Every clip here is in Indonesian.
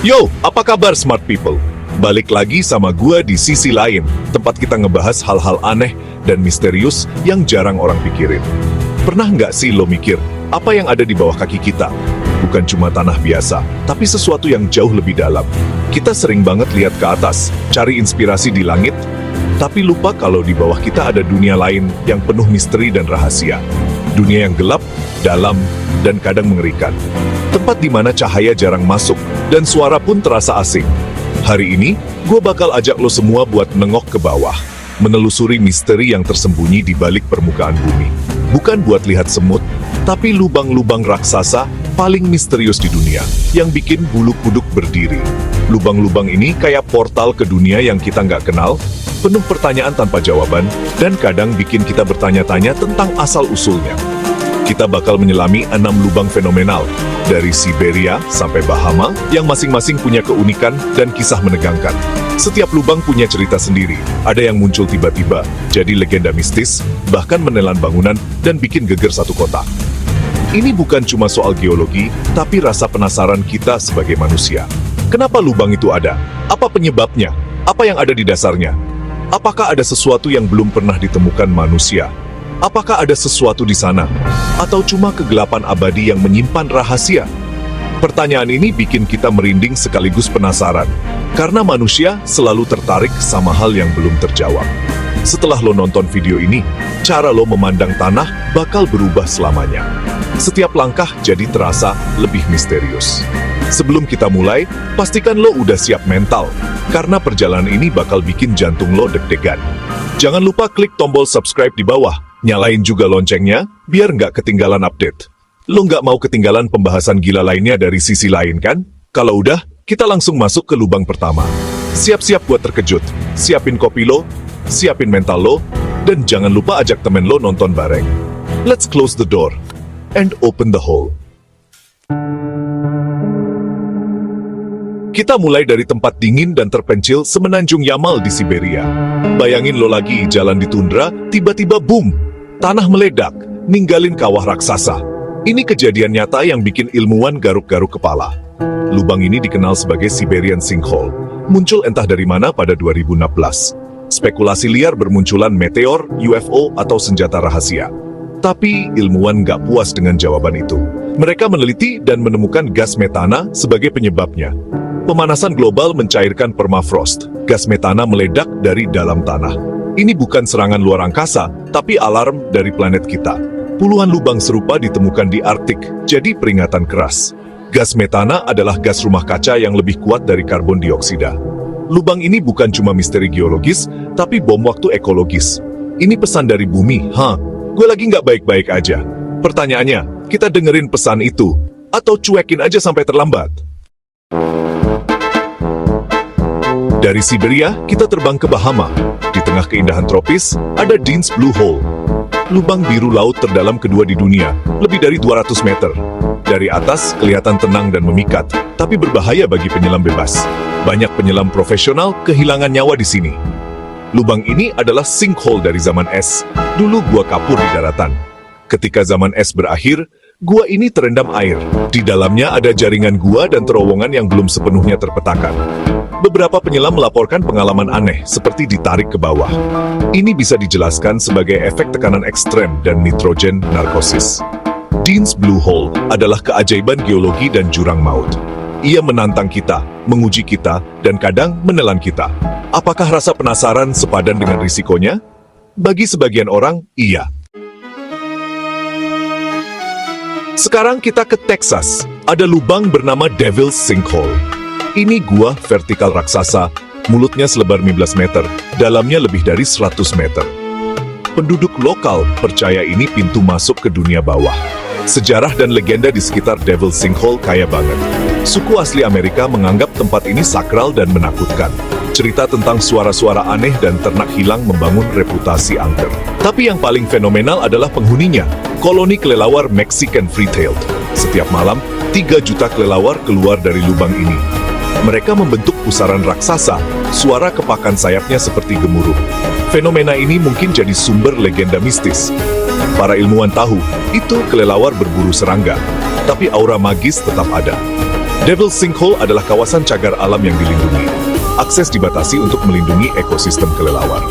Yo, apa kabar smart people? Balik lagi sama gua di sisi lain, tempat kita ngebahas hal-hal aneh dan misterius yang jarang orang pikirin. Pernah nggak sih lo mikir, apa yang ada di bawah kaki kita? Bukan cuma tanah biasa, tapi sesuatu yang jauh lebih dalam. Kita sering banget lihat ke atas, cari inspirasi di langit, tapi lupa kalau di bawah kita ada dunia lain yang penuh misteri dan rahasia. Dunia yang gelap, dalam, dan kadang mengerikan. Tempat di mana cahaya jarang masuk, dan suara pun terasa asing. Hari ini, gue bakal ajak lo semua buat menengok ke bawah, menelusuri misteri yang tersembunyi di balik permukaan bumi. Bukan buat lihat semut, tapi lubang-lubang raksasa paling misterius di dunia, yang bikin bulu kuduk berdiri. Lubang-lubang ini kayak portal ke dunia yang kita nggak kenal, penuh pertanyaan tanpa jawaban, dan kadang bikin kita bertanya-tanya tentang asal-usulnya. Kita bakal menyelami 6 lubang fenomenal, dari Siberia sampai Bahama, yang masing-masing punya keunikan dan kisah menegangkan. Setiap lubang punya cerita sendiri, ada yang muncul tiba-tiba, jadi legenda mistis, bahkan menelan bangunan dan bikin geger satu kota. Ini bukan cuma soal geologi, tapi rasa penasaran kita sebagai manusia. Kenapa lubang itu ada? Apa penyebabnya? Apa yang ada di dasarnya? Apakah ada sesuatu yang belum pernah ditemukan manusia? Apakah ada sesuatu di sana? Atau cuma kegelapan abadi yang menyimpan rahasia? Pertanyaan ini bikin kita merinding sekaligus penasaran, karena manusia selalu tertarik sama hal yang belum terjawab. Setelah lo nonton video ini, cara lo memandang tanah bakal berubah selamanya. Setiap langkah jadi terasa lebih misterius. Sebelum kita mulai, pastikan lo udah siap mental, karena perjalanan ini bakal bikin jantung lo deg-degan. Jangan lupa klik tombol subscribe di bawah, nyalain juga loncengnya, biar nggak ketinggalan update. Lo nggak mau ketinggalan pembahasan gila lainnya dari sisi lain kan? Kalau udah, kita langsung masuk ke lubang pertama. Siap-siap buat terkejut, siapin kopi lo, siapin mental lo, dan jangan lupa ajak temen lo nonton bareng. Let's close the door and open the hole. Kita mulai dari tempat dingin dan terpencil semenanjung Yamal di Siberia. Bayangin lo lagi jalan di tundra, tiba-tiba boom, tanah meledak, ninggalin kawah raksasa. Ini kejadian nyata yang bikin ilmuwan garuk-garuk kepala. Lubang ini dikenal sebagai Siberian Sinkhole, muncul entah dari mana pada 2016. Spekulasi liar bermunculan meteor, UFO, atau senjata rahasia. Tapi ilmuwan nggak puas dengan jawaban itu. Mereka meneliti dan menemukan gas metana sebagai penyebabnya. Pemanasan global mencairkan permafrost. Gas metana meledak dari dalam tanah. Ini bukan serangan luar angkasa, tapi alarm dari planet kita. Puluhan lubang serupa ditemukan di Arktik, jadi peringatan keras. Gas metana adalah gas rumah kaca yang lebih kuat dari karbon dioksida. Lubang ini bukan cuma misteri geologis, tapi bom waktu ekologis. Ini pesan dari bumi, gue lagi nggak baik-baik aja. Pertanyaannya, kita dengerin pesan itu, atau cuekin aja sampai terlambat? Dari Siberia, kita terbang ke Bahama. Di tengah keindahan tropis, ada Dean's Blue Hole. Lubang biru laut terdalam kedua di dunia, lebih dari 200 meter. Dari atas, kelihatan tenang dan memikat, tapi berbahaya bagi penyelam bebas. Banyak penyelam profesional kehilangan nyawa di sini. Lubang ini adalah sinkhole dari zaman es. Dulu gua kapur di daratan. Ketika zaman es berakhir, gua ini terendam air. Di dalamnya ada jaringan gua dan terowongan yang belum sepenuhnya terpetakan. Beberapa penyelam melaporkan pengalaman aneh, seperti ditarik ke bawah. Ini bisa dijelaskan sebagai efek tekanan ekstrem dan nitrogen narkosis. Dean's Blue Hole adalah keajaiban geologi dan jurang maut. Ia menantang kita, menguji kita, dan kadang menelan kita. Apakah rasa penasaran sepadan dengan risikonya? Bagi sebagian orang, iya. Sekarang kita ke Texas. Ada lubang bernama Devil's Sinkhole. Ini gua vertikal raksasa, mulutnya selebar 15 meter, dalamnya lebih dari 100 meter. Penduduk lokal percaya ini pintu masuk ke dunia bawah. Sejarah dan legenda di sekitar Devil's Sinkhole kaya banget. Suku asli Amerika menganggap tempat ini sakral dan menakutkan. Cerita tentang suara-suara aneh dan ternak hilang membangun reputasi angker. Tapi yang paling fenomenal adalah penghuninya, koloni kelelawar Mexican Free-tailed. Setiap malam, 3 juta kelelawar keluar dari lubang ini. Mereka membentuk pusaran raksasa, suara kepakan sayapnya seperti gemuruh. Fenomena ini mungkin jadi sumber legenda mistis. Para ilmuwan tahu, itu kelelawar berburu serangga, tapi aura magis tetap ada. Devil's Sinkhole adalah kawasan cagar alam yang dilindungi. Akses dibatasi untuk melindungi ekosistem kelelawar.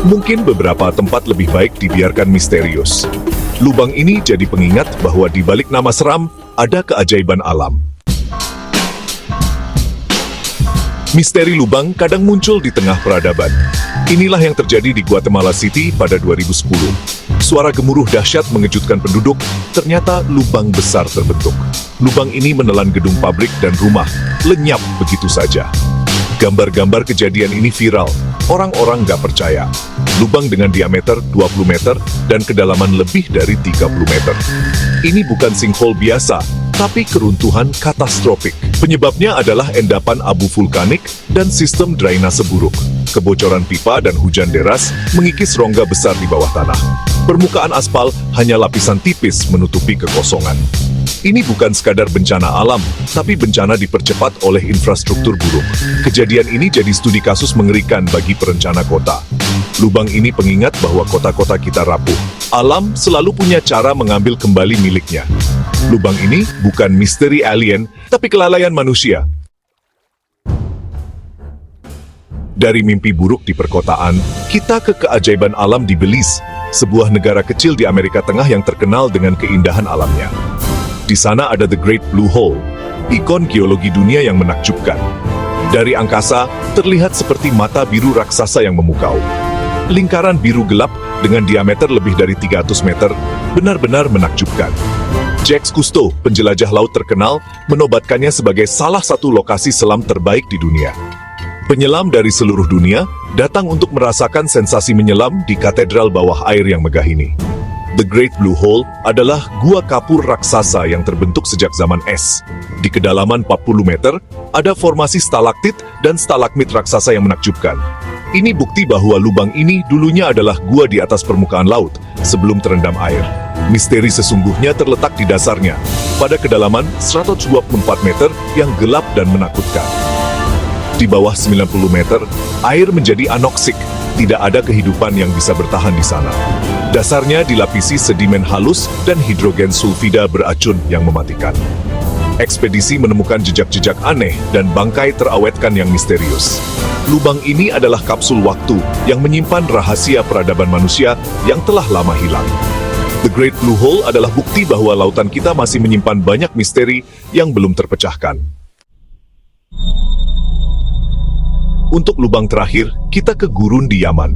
Mungkin beberapa tempat lebih baik dibiarkan misterius. Lubang ini jadi pengingat bahwa di balik nama seram, ada keajaiban alam. Misteri lubang kadang muncul di tengah peradaban. Inilah yang terjadi di Guatemala City pada 2010. Suara gemuruh dahsyat mengejutkan penduduk, ternyata lubang besar terbentuk. Lubang ini menelan gedung pabrik dan rumah, lenyap begitu saja. Gambar-gambar kejadian ini viral, orang-orang nggak percaya. Lubang dengan diameter 20 meter dan kedalaman lebih dari 30 meter. Ini bukan sinkhole biasa, tapi keruntuhan katastrofik. Penyebabnya adalah endapan abu vulkanik dan sistem drainase buruk. Kebocoran pipa dan hujan deras mengikis rongga besar di bawah tanah. Permukaan aspal hanya lapisan tipis menutupi kekosongan. Ini bukan sekadar bencana alam, tapi bencana dipercepat oleh infrastruktur buruk. Kejadian ini jadi studi kasus mengerikan bagi perencana kota. Lubang ini pengingat bahwa kota-kota kita rapuh. Alam selalu punya cara mengambil kembali miliknya. Lubang ini bukan misteri alien, tapi kelalaian manusia. Dari mimpi buruk di perkotaan, kita ke keajaiban alam di Belize, sebuah negara kecil di Amerika Tengah yang terkenal dengan keindahan alamnya. Di sana ada The Great Blue Hole, ikon geologi dunia yang menakjubkan. Dari angkasa, terlihat seperti mata biru raksasa yang memukau. Lingkaran biru gelap dengan diameter lebih dari 300 meter, benar-benar menakjubkan. Jacques Cousteau, penjelajah laut terkenal, menobatkannya sebagai salah satu lokasi selam terbaik di dunia. Penyelam dari seluruh dunia datang untuk merasakan sensasi menyelam di katedral bawah air yang megah ini. The Great Blue Hole adalah gua kapur raksasa yang terbentuk sejak zaman es. Di kedalaman 40 meter, ada formasi stalaktit dan stalagmit raksasa yang menakjubkan. Ini bukti bahwa lubang ini dulunya adalah gua di atas permukaan laut, sebelum terendam air. Misteri sesungguhnya terletak di dasarnya, pada kedalaman 124 meter yang gelap dan menakutkan. Di bawah 90 meter, air menjadi anoksik, tidak ada kehidupan yang bisa bertahan di sana. Dasarnya dilapisi sedimen halus dan hidrogen sulfida beracun yang mematikan. Ekspedisi menemukan jejak-jejak aneh dan bangkai terawetkan yang misterius. Lubang ini adalah kapsul waktu yang menyimpan rahasia peradaban manusia yang telah lama hilang. The Great Blue Hole adalah bukti bahwa lautan kita masih menyimpan banyak misteri yang belum terpecahkan. Untuk lubang terakhir, kita ke gurun di Yaman.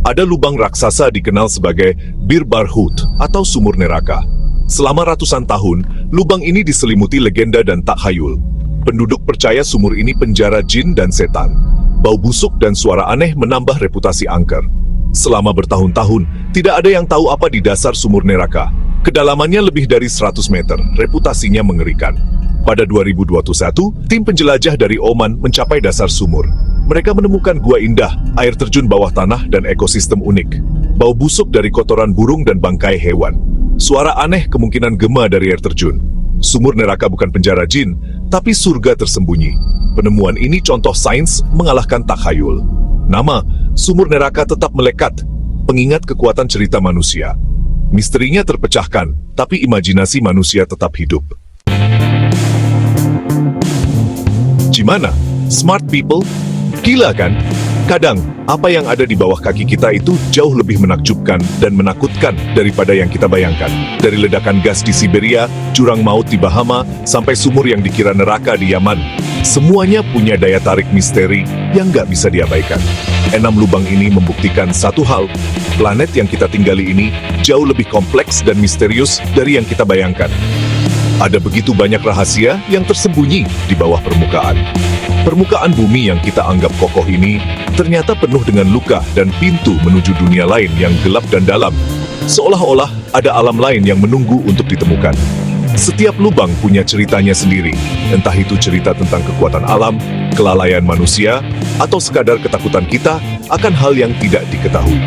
Ada lubang raksasa dikenal sebagai Bir Barhut atau sumur neraka. Selama ratusan tahun, lubang ini diselimuti legenda dan takhayul. Penduduk percaya sumur ini penjara jin dan setan. Bau busuk dan suara aneh menambah reputasi angker. Selama bertahun-tahun, tidak ada yang tahu apa di dasar sumur neraka. Kedalamannya lebih dari 100 meter, reputasinya mengerikan. Pada 2021, tim penjelajah dari Oman mencapai dasar sumur. Mereka menemukan gua indah, air terjun bawah tanah, dan ekosistem unik. Bau busuk dari kotoran burung dan bangkai hewan. Suara aneh kemungkinan gema dari air terjun. Sumur neraka bukan penjara jin, tapi surga tersembunyi. Penemuan ini contoh sains mengalahkan takhayul. Nama, sumur neraka tetap melekat, pengingat kekuatan cerita manusia. Misterinya terpecahkan, tapi imajinasi manusia tetap hidup. Gimana? Smart people? Gila kan? Kadang, apa yang ada di bawah kaki kita itu jauh lebih menakjubkan dan menakutkan daripada yang kita bayangkan. Dari ledakan gas di Siberia, jurang maut di Bahama, sampai sumur yang dikira neraka di Yaman. Semuanya punya daya tarik misteri yang nggak bisa diabaikan. 6 lubang ini membuktikan satu hal, planet yang kita tinggali ini jauh lebih kompleks dan misterius dari yang kita bayangkan. Ada begitu banyak rahasia yang tersembunyi di bawah permukaan. Permukaan bumi yang kita anggap kokoh ini ternyata penuh dengan luka dan pintu menuju dunia lain yang gelap dan dalam. Seolah-olah ada alam lain yang menunggu untuk ditemukan. Setiap lubang punya ceritanya sendiri, entah itu cerita tentang kekuatan alam, kelalaian manusia, atau sekadar ketakutan kita akan hal yang tidak diketahui.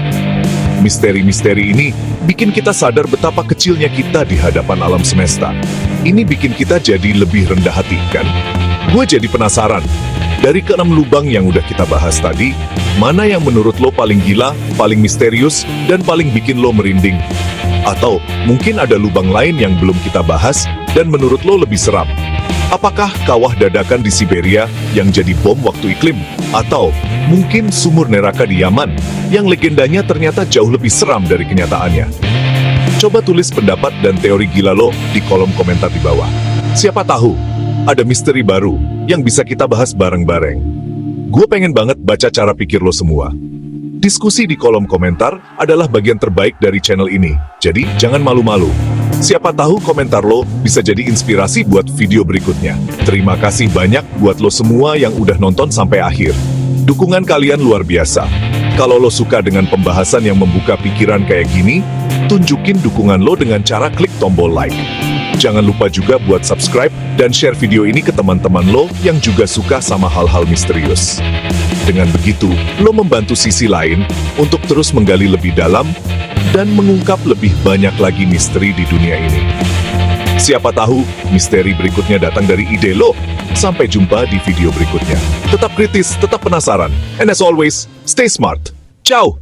Misteri-misteri ini bikin kita sadar betapa kecilnya kita di hadapan alam semesta. Ini bikin kita jadi lebih rendah hati, kan? Gue jadi penasaran, dari ke-6 lubang yang udah kita bahas tadi, mana yang menurut lo paling gila, paling misterius, dan paling bikin lo merinding? Atau mungkin ada lubang lain yang belum kita bahas dan menurut lo lebih seram? Apakah kawah dadakan di Siberia yang jadi bom waktu iklim? Atau mungkin sumur neraka di Yaman yang legendanya ternyata jauh lebih seram dari kenyataannya? Coba tulis pendapat dan teori gila lo di kolom komentar di bawah. Siapa tahu ada misteri baru yang bisa kita bahas bareng-bareng. Gue pengen banget baca cara pikir lo semua. Diskusi di kolom komentar adalah bagian terbaik dari channel ini, jadi jangan malu-malu. Siapa tahu komentar lo bisa jadi inspirasi buat video berikutnya. Terima kasih banyak buat lo semua yang udah nonton sampai akhir. Dukungan kalian luar biasa. Kalau lo suka dengan pembahasan yang membuka pikiran kayak gini, tunjukin dukungan lo dengan cara klik tombol like. Jangan lupa juga buat subscribe dan share video ini ke teman-teman lo yang juga suka sama hal-hal misterius. Dengan begitu, lo membantu sisi lain untuk terus menggali lebih dalam dan mengungkap lebih banyak lagi misteri di dunia ini. Siapa tahu misteri berikutnya datang dari ide lo. Sampai jumpa di video berikutnya. Tetap kritis, tetap penasaran. And as always, stay smart. Ciao!